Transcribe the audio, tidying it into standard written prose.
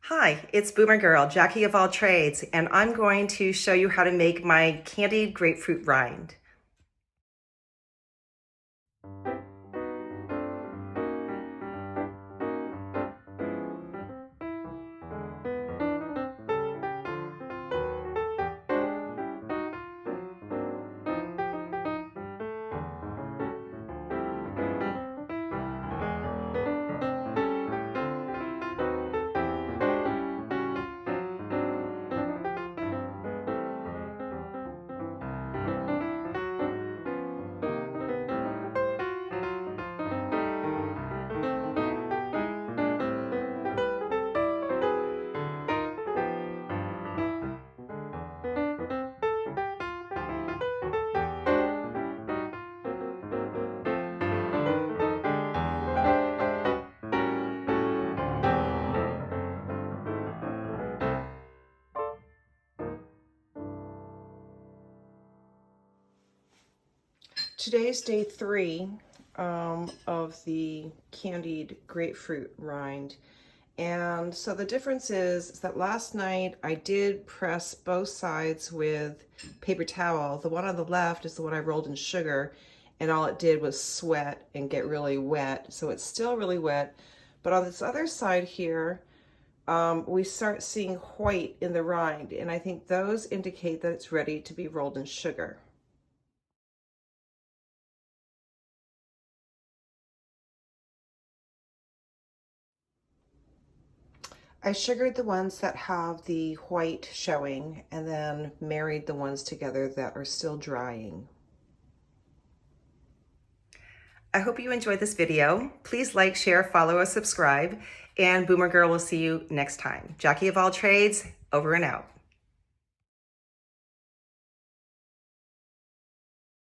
Hi, it's Boomergurl, Jackie of all trades, and I'm going to show you how to make my candied grapefruit rind. Today's day 3 of the candied grapefruit rind. And so the difference is that last night I did press both sides with paper towel. The one on the left is the one I rolled in sugar, and all it did was sweat and get really wet. So it's still really wet. But on this other side here, we start seeing white in the rind, and I think those indicate that it's ready to be rolled in sugar. I sugared the ones that have the white showing and then married the ones together that are still drying. I hope you enjoyed this video. Please like, share, follow, or subscribe, and Boomergurl will see you next time. Jackie of all trades, over and out.